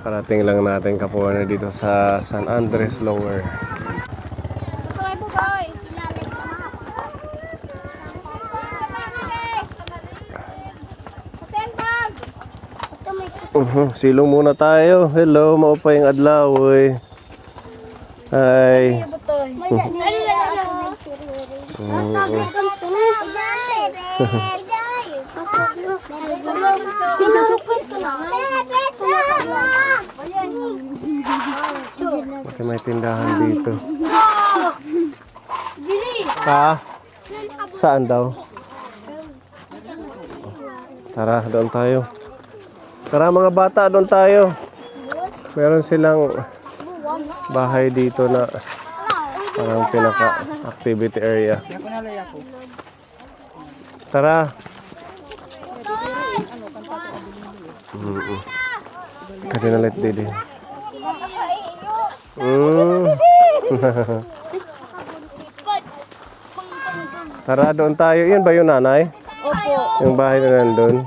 Parating lang natin kapuan dito sa San Andres Lower. Silong muna tayo. Hello, maupay ang adlaw. Hi. May tindahan dito. Ha? Saan daw? Tara, doon tayo. Tara mga bata, doon tayo. Meron silang bahay dito na parang pinaka-activity area. Tara. Kadina let didi. Tara, doon tayo. Yan ba yung nanay? Opo. Yung bahay na nandun.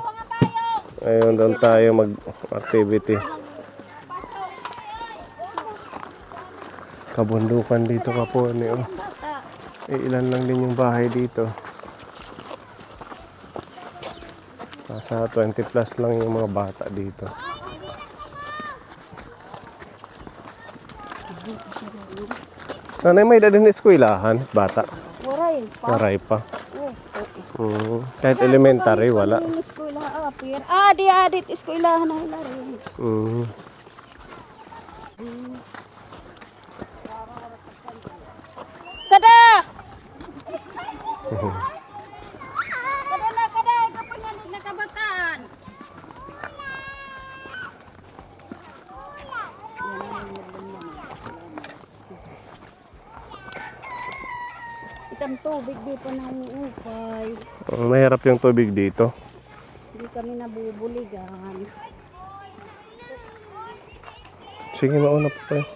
Ayun, doon tayo mag-activity. Kabundukan dito ka po. Ilan lang din yung bahay dito. Nasa 20 plus lang yung mga bata dito. Nanay, may edad din eskwelahan, bata? Waray pa. Kahit elementary, wala. Adit, eskwelahan na hilari. Kada! Kada, kapanyalit na kabataan. Itang tubig dito na ukay. Mahirap yung tubig dito. Hindi kami nabubuligan. Sige, mauna pa tayo.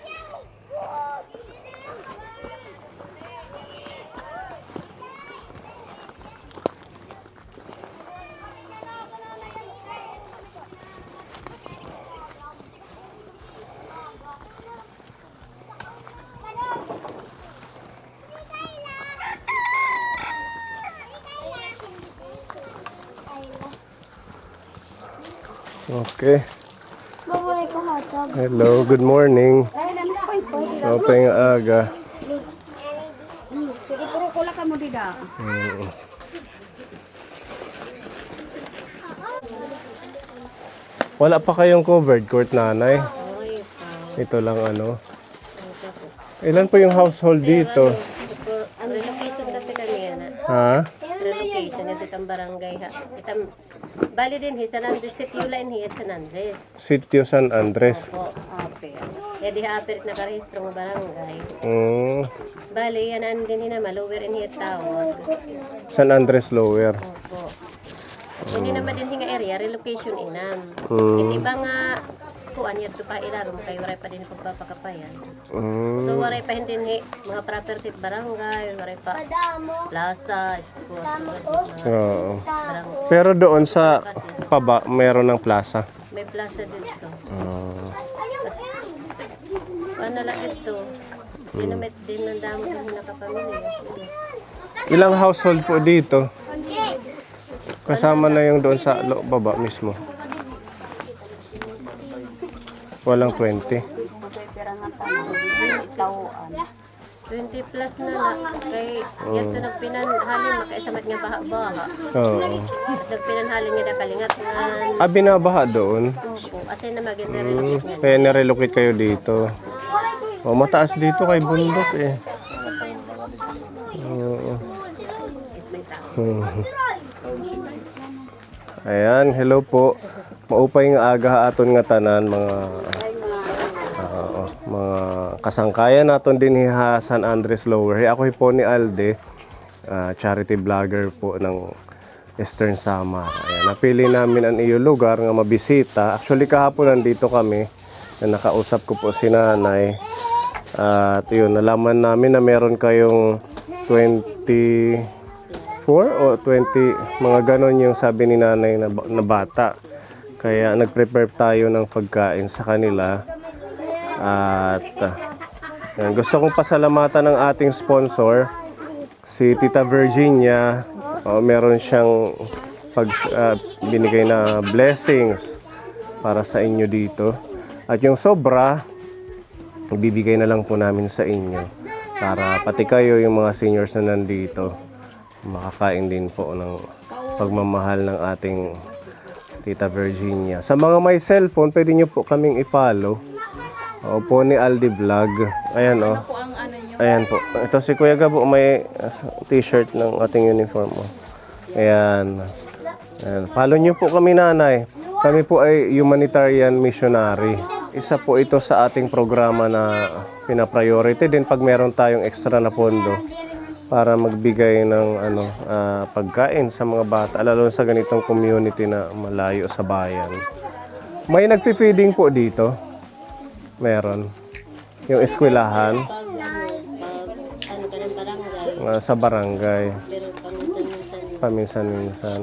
Okay. Hello, good morning. Open aga. Sige, puro kula ka mo dida. Wala pa kayong covered court, nanay? Ito lang ano. Ilan po yung household dito? Relocation kasi kami yan. Ha? Relocation at itong barangay. Bali din, San Andres, Sitio Line at San Andres. Sitio San Andres. Opo, okay. Kaya di haapirit na karehistro ng barangay. Bali, yan ang din na maluwer in hiyat tawag. San Andres Lower. Opo. Hindi naman din hinga area, relocation inam. Hindi ba nga kuan yat to pa ilarom kay waray pa din pagpapakapayan. So waray pa hindi mga property barangay, waray pa plaza, school, Oo. barangay. Pero doon sa paba, meron ng plaza. May plaza dito. Paano lang ito? Dinamit din ng damo ng nakapamilya. Ilang household po dito? Kasama na yung doon sa baba mismo. Walang 20. 20 plus na lang. Kay yan to nagpinanhalin, makaisamat nga baha-baha. Oo. At nagpinanhalin nga na kalingat nga. Binabaha doon. Opo, kasi na mag-relocate nga. Kaya nirelocate kayo dito. Mataas dito kay bundok eh. Oo. Ayan, hello po. Maupay nga aga aton nga tanan mga kasangkayan naton din sa San Andres Lower. Ako po ni Alde, charity vlogger po ng Eastern Samar. Ayan, napili namin ang iyo lugar nga mabisita. Actually kahapon nandito kami, na nakausap ko po si nanay. At yun, nalaman namin na meron kayong 24 o 20, mga ganon yung sabi ni nanay na bata. Kaya nag-prepare tayo ng pagkain sa kanila. At yan, gusto kong pasalamatan ng ating sponsor, si Tita Virginia. Meron siyang binigay na blessings para sa inyo dito. At yung sobra, ibibigay na lang po namin sa inyo. Para pati kayo, yung mga seniors na nandito, makakain din po ng pagmamahal ng ating Tita Virginia. Sa mga may cellphone, pwede nyo po kaming i-follow. Po ni Aldi Vlog. Ayan Ayan po. Ito si Kuya Gabo, may t-shirt ng ating uniform. Ayan. Ayan. Follow nyo po kami, nanay. Kami po ay humanitarian missionary. Isa po ito sa ating programa na pina-priority din pag meron tayong extra na pondo para magbigay ng pagkain sa mga bata, lalo sa ganitong community na malayo sa bayan. May nagfi-feeding po dito. Meron. Yung eskwelahan. Pag ka ng barangay, Sa barangay. pero paminsan-minsan Paminsan-minsan.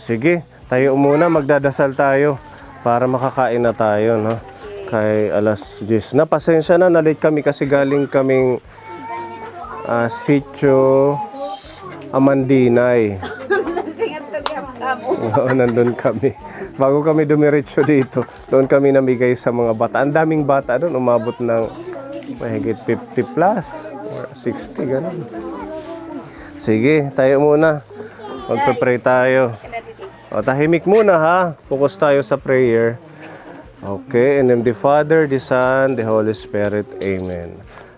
Sige, tayo muna, magdadasal tayo para makakain na tayo, no? Kay alas 10 na. Pasensya na, na-late kami kasi galing kaming Sitio Amandinay. Oo, nandun kami. Bago kami dumiretso dito, doon kami namigay sa mga bata. Ang daming bata doon, umabot ng mahigit 50 plus or 60, ganun. Sige, tayo muna. Magpe-pray tayo. Tahimik muna ha. Focus tayo sa prayer. Okay, in the name of the Father, the Son, the Holy Spirit. Amen.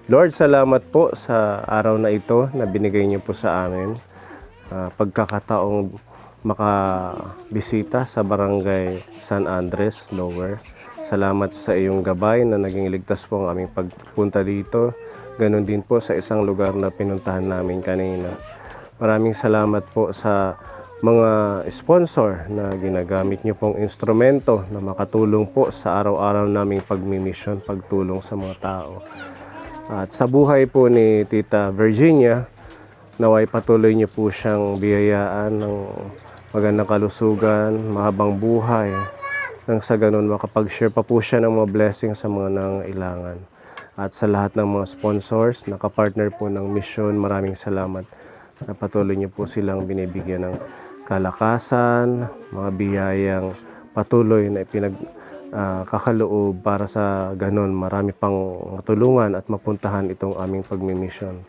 Lord, salamat po sa araw na ito na binigay niyo po sa amin. Pagkakataong makabisita sa Barangay San Andres, Lower. Salamat sa iyong gabay na naging ligtas po ang aming pagpunta dito. Ganon din po sa isang lugar na pinuntahan namin kanina. Maraming salamat po sa mga sponsor na ginagamit niyo pong instrumento na makatulong po sa araw-araw naming pagmimisyon, pagtulong sa mga tao. At sa buhay po ni Tita Virginia, naway patuloy niyo po siyang biyayaan ng magandang kalusugan, mahabang buhay, nang sa ganun makapag-share pa po siya ng mga blessings sa mga nangailangan. At sa lahat ng mga sponsors, nakapartner po ng mission, maraming salamat na patuloy niyo po silang binibigyan ng kalakasan, mga biyayang patuloy na kakaloob para sa ganon marami pang matulungan at mapuntahan itong aming pagmimisyon.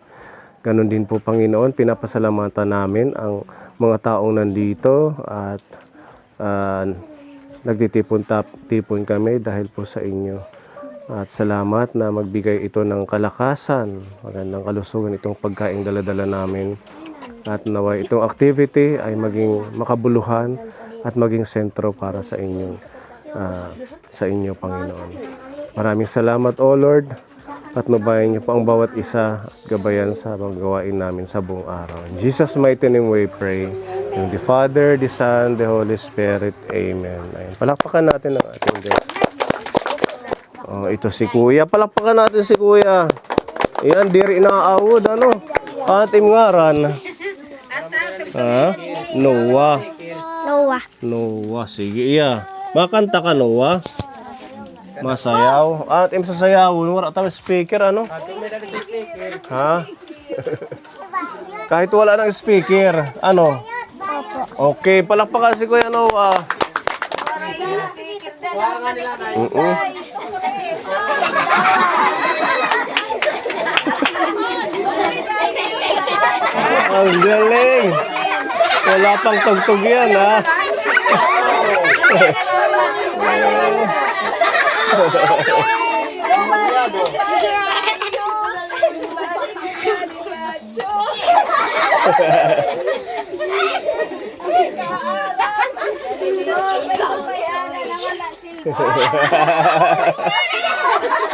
Ganon din po, Panginoon, pinapasalamatan namin ang mga taong nandito at nagtitipon kami dahil po sa inyo. At salamat na magbigay ito ng kalakasan, magandang kalusugan itong pagkain dala-dala namin. At naway itong activity ay maging makabuluhan at maging sentro para sa inyo, Panginoon. Maraming salamat, O Lord, at nabayan niyo po ang bawat isa at gabayan sa mga gawain namin sa buong araw. In Jesus' mighty name we pray. In the Father, the Son, the Holy Spirit. Amen. Ayun. Palakpakan natin ang ating Diyos. Ito si Kuya. Palakpakan natin si Kuya. Yan, diri naaawod, ano? Ating ngaran. Noah. Noah. Sige, iya. Makanta ka, Noah. Masayaw. At im sasayaw, wala tayong speaker, ano? Ha? Kahit wala ng speaker, ano? Okay, palakpakan si Kuya Noah. Ang galing. Wala pang tugtog yan, ha?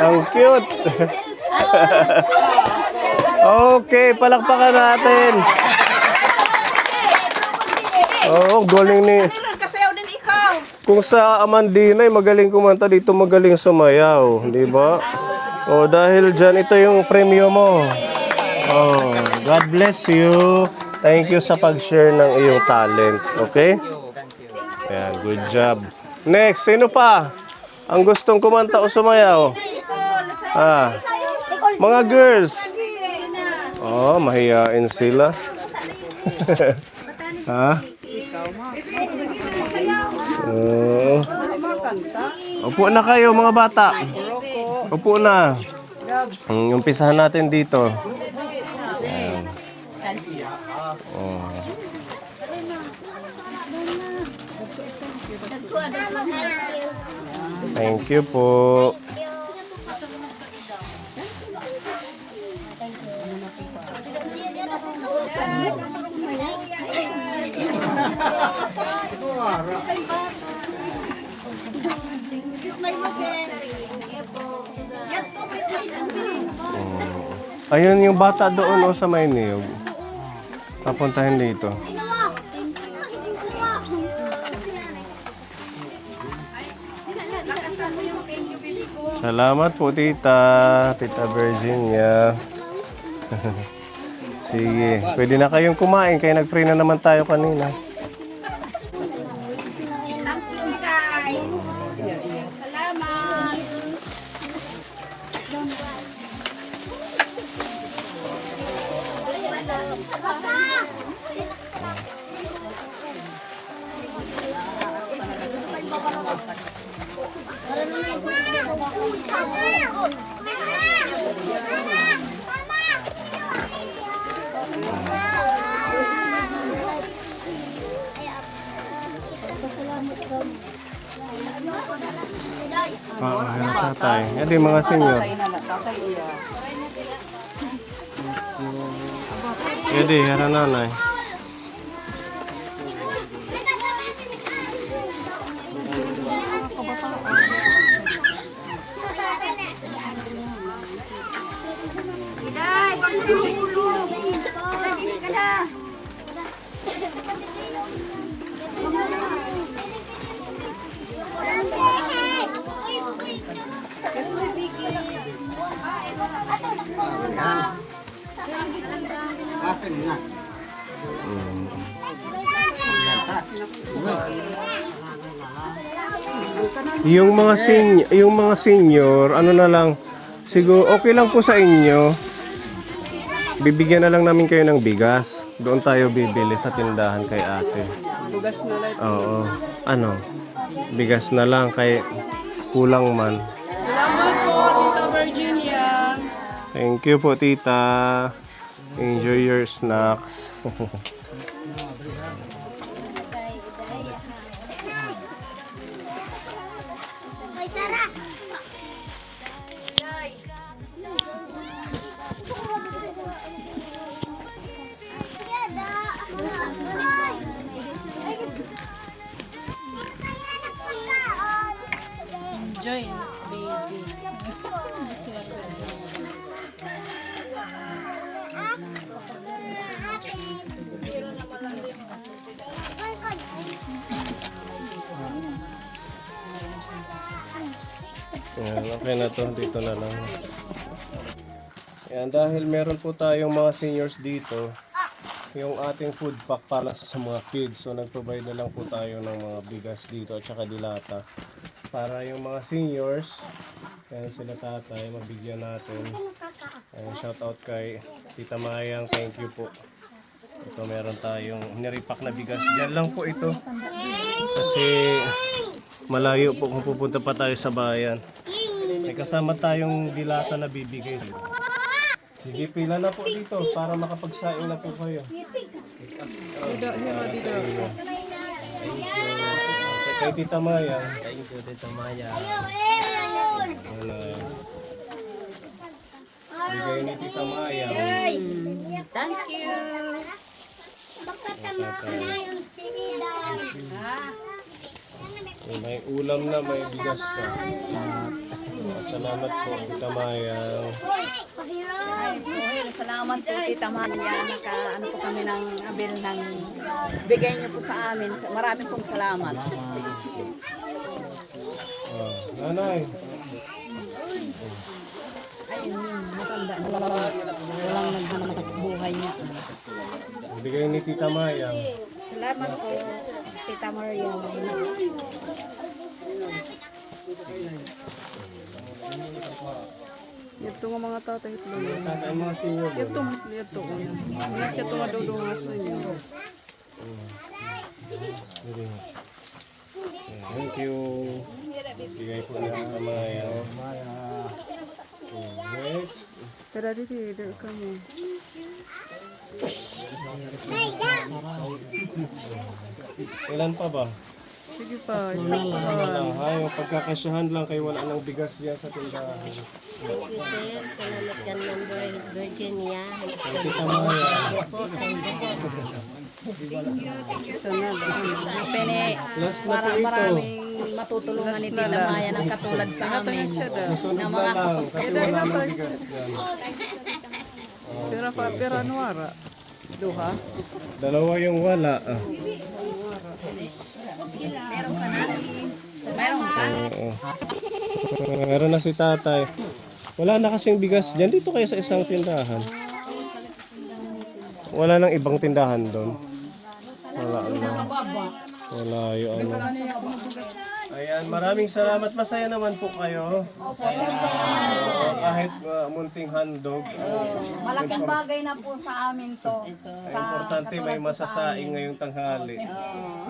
Ang cute. Okay, palakpakan natin. Galing ni. Kasayaw din ikaw. Kung sa Amandinay magaling kumanta, dito magaling sumayaw, di ba? Dahil dyan, ito yung premyo mo. God bless you. Thank you sa pag-share ng iyong talent. Okay? Ayan, good job. Next, sino pa? Ang gustong kumanta o sumayaw? Ah, mga girls. Oh, mahiyain sila. Ha? Oh. Upo na kayo mga bata. Upo na. Umpisahan natin dito. Ayan. Oh. Thank you po. Ayun yung bata doon o sa may niyog. Papuntahin dito. Salamat po tita. Tita Virginia. Sige. Pwede na kayong kumain kaya nag-pray na naman tayo kanina. Oo, yan tatay. Yan din mga senior. Yan din, yan nanay. Day, pagtulog. Dali ka na. Yung mga senior, ano na lang, siguro okay lang po sa inyo. Bibigyan na lang namin kayo ng bigas. Doon tayo bibili sa tindahan kay ate. Bugas na lang. Oo. Ano? Bigas na lang kay kulang man. Salamat po, Tita Virginia. Thank you po, tita. Enjoy your snacks. Hoy, Sarah. Enjoy, baby. Yan, okay na to. Dito na lang. Yan, dahil meron po tayong mga seniors dito, yung ating food pack para sa mga kids. So, nag-provide na lang po tayo ng mga bigas dito at saka dilata. Para yung mga seniors, yan sila tatay, mabigyan natin. Ayan, shout out kay Tita Mayang. Thank you po. Ito meron tayong niripak na bigas. Diyan lang po ito. Kasi malayo po kung pupunta pa tayo sa bayan. May kasama tayong dilata na bibigay. Sige, pila na po dito para makapagsaing na po kayo. Kay Tita Maya. Thank you, Tita Maya. Bigay ni Tita Maya. Thank you. May ulam na, may bigas pa. Salamat po, Tita Maya. Salamat po, Tita Maya. Ano po kami ng abil ng bigay niyo po sa amin. Maraming pong salamat. Nanay. Ayun, matanda na. Walang nagbuhay niya. Bigay ni Tita Maya. Salamat po. Tita Maria. Ito nga mga tatay itlog. Tatay mga senior. Ito ko. Wala siya ito madudungasan niyo. Thank you. Bigay po na ang kamay. Next. Tara dito, dito kami. Ilan pa ba? Sige pa, isa pa. Ay, pagkakasyahan lang kayo wala nang bigas yan sa tindahan. Thank you, sir. Salamat ka number is Virginia. Tita Maya. Po, thank you po. Pene, Last na po ito. maraming matutulungan ni Tita Maya ng katulad sa amin. Susunod Ng na mga lang. kapos Kasi wala nang bigas yan. Pera nuara. Duha. Dalawa yung wala. Meron ka na. Meron ka. Oo. Meron na si tatay. Wala na kasing bigas dyan. Dito kayo sa isang tindahan. Wala nang ibang tindahan doon. Wala na. Wala yung ano. Ayan, maraming salamat. Masaya naman po kayo. Kahit munting handog. Malaking bagay na po sa amin to. Importante may masasaing ngayong tanghali.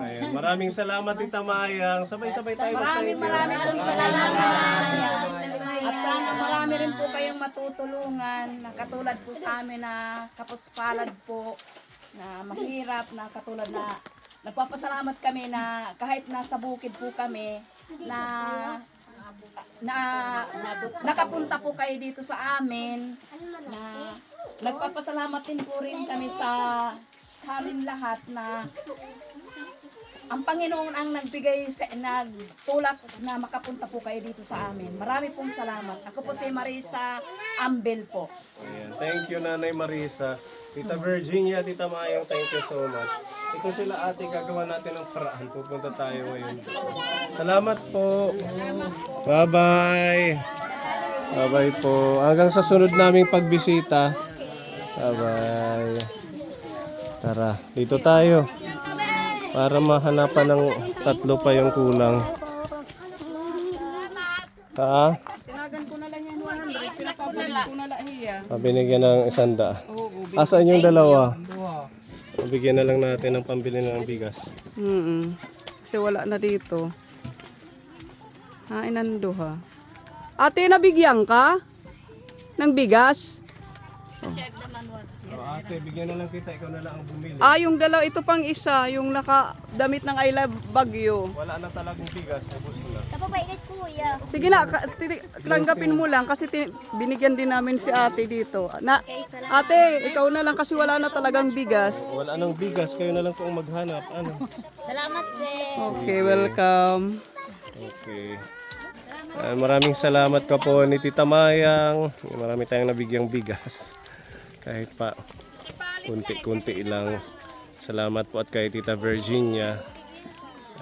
Ayan, maraming salamat Tita Mayang. Sabay-sabay tayo. Maraming pong salamat. At sana marami rin po kayong matutulungan na katulad po sa amin na kapuspalad po na mahirap na katulad na nagpapasalamat kami na kahit nasa bukid po kami na nakapunta po kayo dito sa amin na nagpapasalamat din po rin kami sa amin lahat na ang Panginoon ang nagbigay nagtulak na makapunta po kayo dito sa amin. Marami pong salamat. Ako po si Marisa Ambel po. Ayan, thank you Nanay Marisa. Tita Virginia, Tita Mayang, thank you so much. Ito sila ate, gagawa natin ng paraan. Pupunta tayo ngayon. Salamat po. Bye-bye. Bye-bye po. Hanggang sa sunod naming pagbisita. Bye-bye. Tara, dito tayo. Para mahanapan ng tatlo pa yung kulang. Ha? Tinagan ko na lang yung 100. Pinapabalik ko na lang hiya. Binigyan ng 100. Oo, Asan yung dalawa? Bigyan na lang natin ng pambili ng bigas. Kasi wala na dito. Hain ng duha. Ate, nabigyan ka? Ng bigas? Ate, bigyan na lang kita. Ikaw na lang ang bumili. Yung dalawa, ito pang isa, yung nakadamit ng I Love Bagyo. Wala na talagang bigas. Ubus na. Kapapaikat kuya. Sige na, tanggapin mo lang kasi binigyan din namin si ate dito. Ate, ikaw na lang kasi wala na talagang bigas. Wala nang bigas. Kayo na lang po ang maghanap. Ano? Salamat, sir. Okay, welcome. Okay. Maraming salamat ka po ni Tita Mayang. Marami tayong nabigyang bigas. Kahit pa kunti-kunti lang. Salamat po at kay Tita Virginia.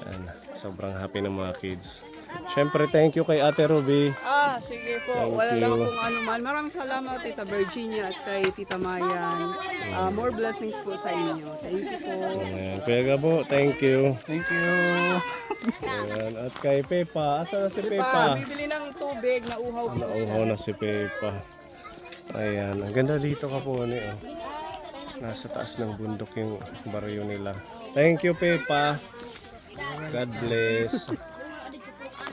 Ayan, sobrang happy ng mga kids. Siyempre, thank you kay Ate Ruby. Sige po. Thank Wala you. lang kung ano man. Maraming salamat Tita Virginia at kay Tita Mayan. More blessings po sa inyo. Thank you po. Ayan, Pega po, thank you. Thank you. Ayan, at kay Pepa. Asa na si Pepa? Bibili ng tubig na uhaw po. Nauhaw na si Pepa. Ayan, ang ganda dito ka po ni oh. Nasa taas ng bundok yung baryo nila. Thank you Pepa. God bless.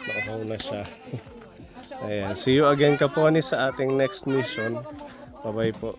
Nauhaw na siya. Ayan, see you again ka po ni sa ating next mission. Bye-bye po.